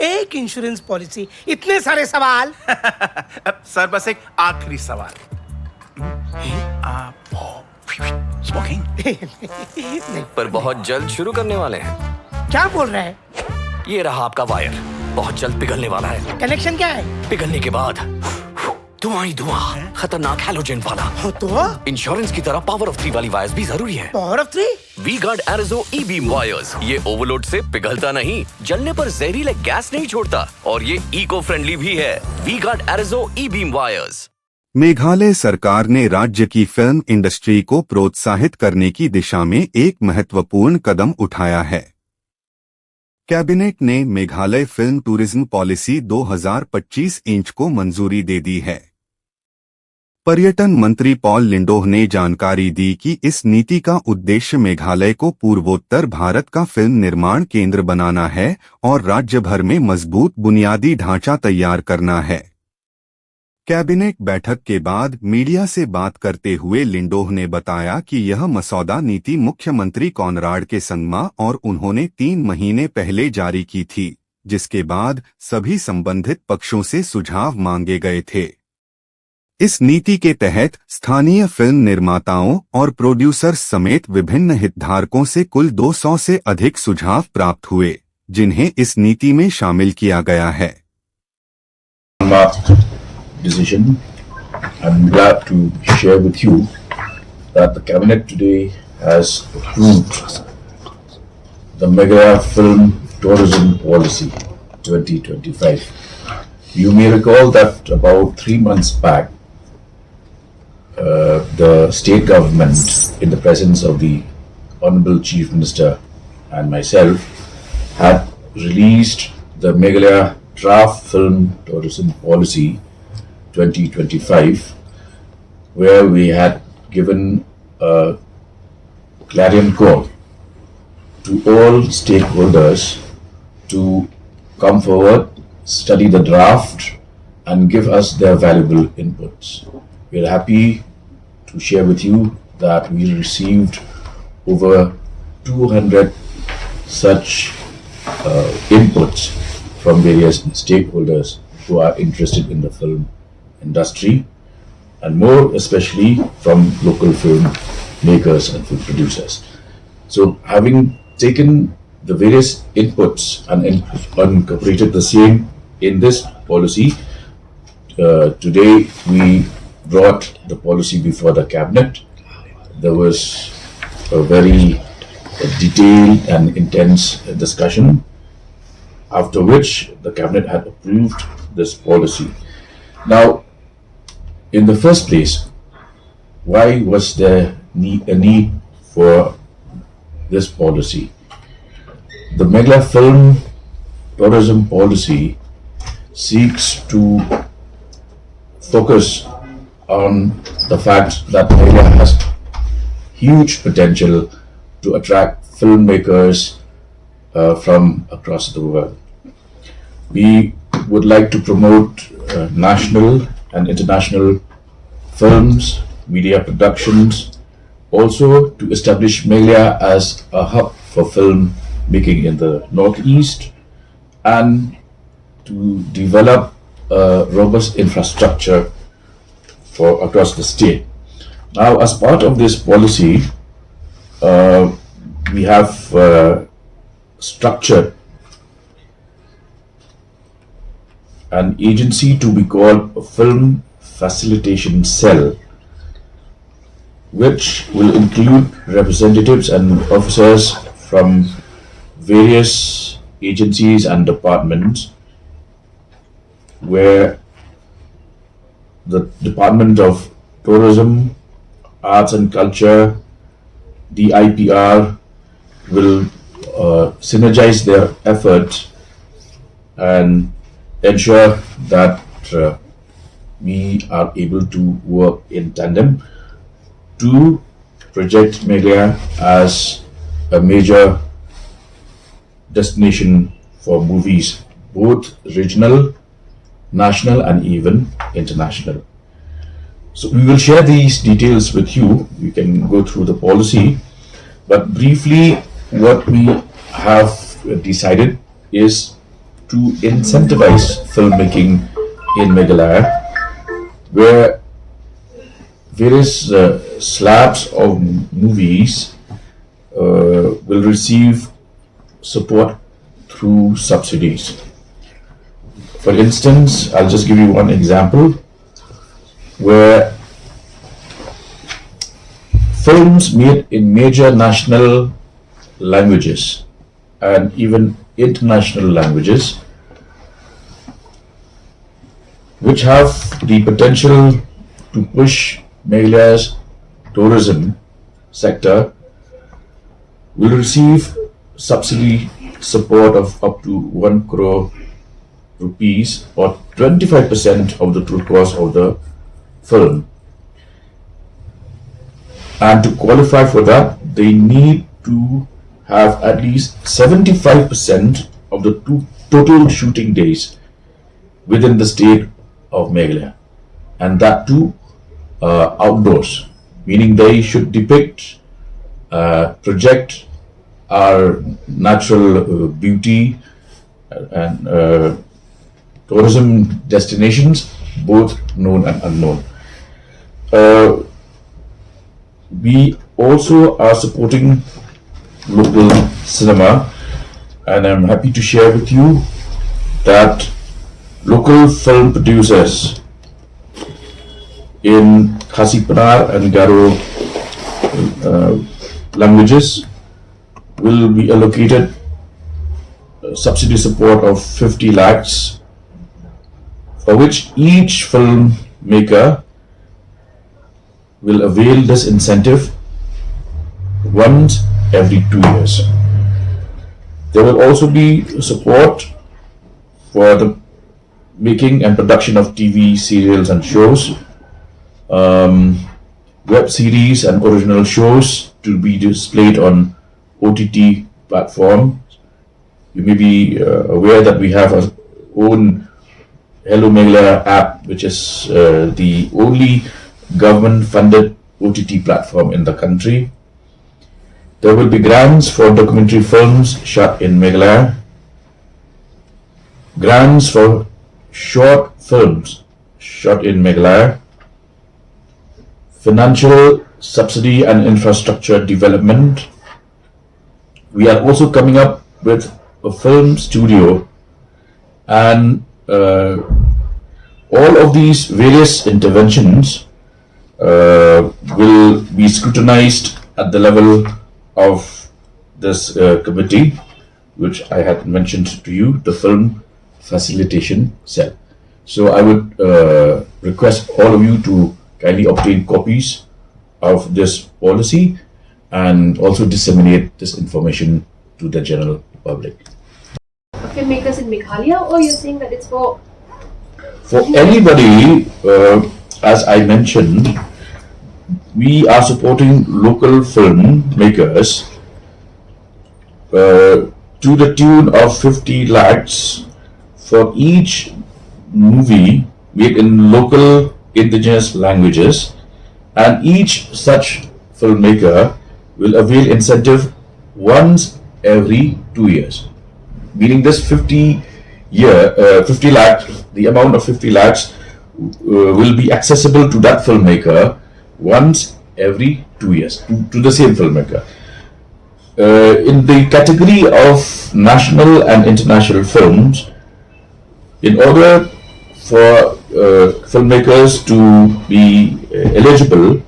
एक insurance policy, इतने सारे सवाल। सर बस एक आखिरी सवाल। स्मोकिंग? पर बहुत जल्द शुरू करने वाले हैं। क्या बोल रहा है? ये रहा आपका वायर, बहुत जल्द पिघलने वाला है। कनेक्शन क्या है? पिघलने के बाद धुआं ही धुआं, खतरनाक हैलोजन वाला। हो तो इंश्योरेंस की तरह पावर ऑफ 3 वाली वायर्स भी जरूरी है। Power of 3? वी-गार्ड एरिजो ई-बीम वायर्स। ये ओवरलोड से पिघलता नहीं, जलने पर जहरीले गैस नहीं छोड़ता और ये इको फ्रेंडली भी है। वी-गार्ड एरिजो ई-बीम वायर्स। मेघालय सरकार ने राज्य की फिल्म इंडस्ट्री को प्रोत्साहित करने की दिशा में एक महत्वपूर्ण कदम उठाया है। कैबिनेट ने Meghalaya film tourism policy 2025 inch को मंजूरी दे दी है। पर्यटन मंत्री पॉल लिंडोह ने जानकारी दी कि इस नीति का उद्देश्य मेघालय को पूर्वोत्तर भारत का फिल्म निर्माण केंद्र बनाना है और राज्य भर में मजबूत बुनियादी ढांचा तैयार करना है। कैबिनेट बैठक के बाद मीडिया से बात करते हुए लिंडोह ने बताया कि यह मसौदा नीति मुख्यमंत्री कॉनराड के संगमा और उन्होंने 3 महीने पहले जारी की थी, जिसके बाद सभी संबंधित पक्षों से सुझाव मांगे गए थे। इस नीति के तहत स्थानीय फिल्म निर्माताओं और प्रोड्यूसर्स समेत विभिन्न हितधारकों से कुल 200 से अधिक सुझाव प्राप्त हुए, जिन्हें इस नीति में शामिल किया गया है। Decision. I'm glad to share with you that the cabinet today has approved the Meghalaya Film Tourism Policy 2025. You may recall that about 3 months back, the state government, in the presence of the Honorable Chief Minister and myself, had released the Meghalaya Draft Film Tourism Policy 2025, where we had given a clarion call to all stakeholders to come forward, study the draft and give us their valuable inputs. We are happy to share with you that we received over 200 such inputs from various stakeholders who are interested in the film industry, and more especially from local film makers and film producers. So, having taken the various inputs and incorporated the same in this policy, today we brought the policy before the cabinet. There was a very detailed and intense discussion, after which the cabinet had approved this policy. Now, in the first place, why was there a need for this policy? The Meghalaya Film Tourism Policy seeks to focus on the fact that Meghalaya has huge potential to attract filmmakers from across the world. We would like to promote national and international films, media productions, also to establish Meghalaya as a hub for film making in the Northeast, and to develop a robust infrastructure for across the state. Now, as part of this policy, we have structured an agency to be called a Film Facilitation Cell, which will include representatives and officers from various agencies and departments, where the Department of Tourism, Arts and Culture, DIPR, will synergize their efforts and ensure that we are able to work in tandem to project Meghalaya as a major destination for movies, both regional, national and even international. So we will share these details with you. You can go through the policy, but briefly what we have decided is to incentivize filmmaking in Meghalaya, where various slabs of movies will receive support through subsidies. For instance, I'll just give you one example where films made in major national languages and even international languages, which have the potential to push Meghalaya's tourism sector, will receive subsidy support of up to 1 crore rupees or 25% of the total cost of the film. And to qualify for that, they need to have at least 75% of the total shooting days within the state of Meghalaya, and that too outdoors, meaning they should depict, project our natural beauty and tourism destinations, both known and unknown. We also are supporting local cinema, and I'm happy to share with you that local film producers in Khasi Panar and Garo languages will be allocated subsidy support of 50 lakhs, for which each filmmaker will avail this incentive once every 2 years. There will also be support for the making and production of TV serials and shows, web series and original shows to be displayed on OTT platforms. You may be aware that we have our own Hello Meghalaya app, which is the only government-funded OTT platform in the country. There will be grants for documentary films shot in Meghalaya, grants for short films shot in Meghalaya, financial subsidy and infrastructure development. We are also coming up with a film studio, and all of these various interventions will be scrutinized at the level of this committee, which I had mentioned to you, the Film Facilitation Cell. So I would request all of you to kindly obtain copies of this policy and also disseminate this information to the general public. Filmmakers in Meghalaya, or you're saying that it's for anybody, as I mentioned, we are supporting local filmmakers to the tune of 50 lakhs for each movie made in local indigenous languages, and each such filmmaker will avail incentive once every 2 years. Meaning this 50 lakhs, the amount of 50 lakhs will be accessible to that filmmaker once every 2 years, to the same filmmaker. In the category of national and international films, in order for filmmakers to be eligible,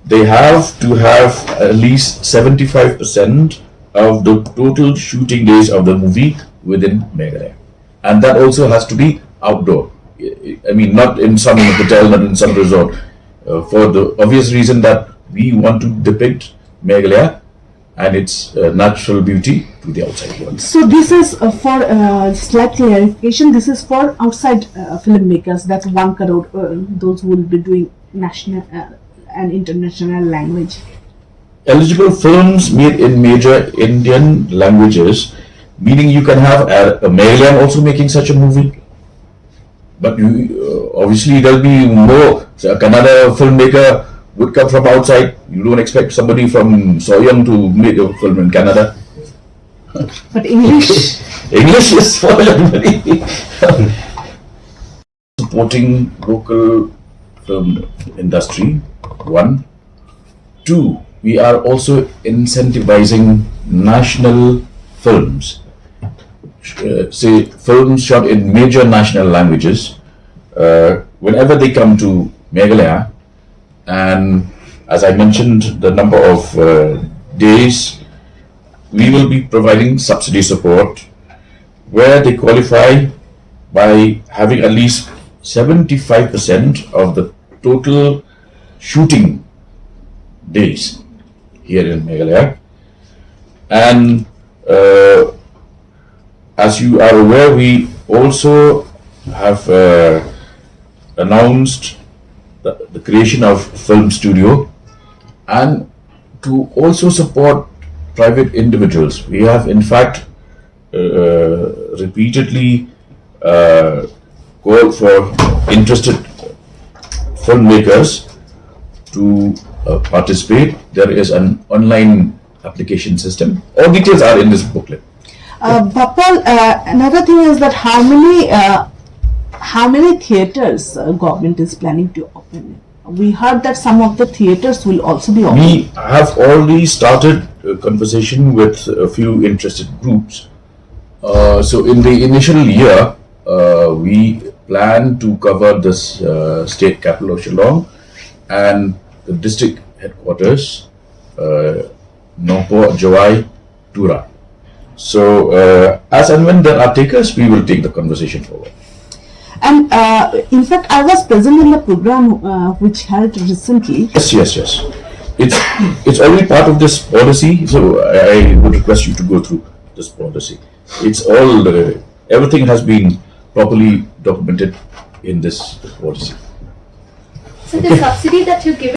they have to have at least 75% of the total shooting days of the movie within Meghalaya. And that also has to be outdoor. I mean, not in some hotel, not in some resort, for the obvious reason that we want to depict Meghalaya and its natural beauty to the outside world. So this is for slight clarification, this is for outside filmmakers, that's 1 crore, those who will be doing national and international language. Eligible films made in major Indian languages, meaning you can have a Malayan also making such a movie. But you, obviously there'll be more. So a Kannada filmmaker would come from outside. You don't expect somebody from Soyang to make a film in Canada. But English English is for everybody. Supporting local film industry, one. Two, we are also incentivizing national films. Say films shot in major national languages. Whenever they come to Meghalaya, and as I mentioned, the number of days, we will be providing subsidy support where they qualify by having at least 75% of the total shooting days here in Meghalaya. And as you are aware, we also have announced the creation of film studio, and to also support private individuals. We have in fact repeatedly called for interested filmmakers to participate. There is an online application system. All details are in this booklet. Bapal, another thing is that how many theaters government is planning to open? We heard that some of the theaters will also be open. We have already started a conversation with a few interested groups. So in the initial year, we plan to cover this state capital of Shillong and the district headquarters, Nongpoh, Jawai, Tura. So as and when there are takers, we will take the conversation forward. And in fact, I was present in the program which held recently. Yes. It's already part of this policy, so I would request you to go through this policy. It's all, everything has been properly documented in this policy. So the subsidy that you're giving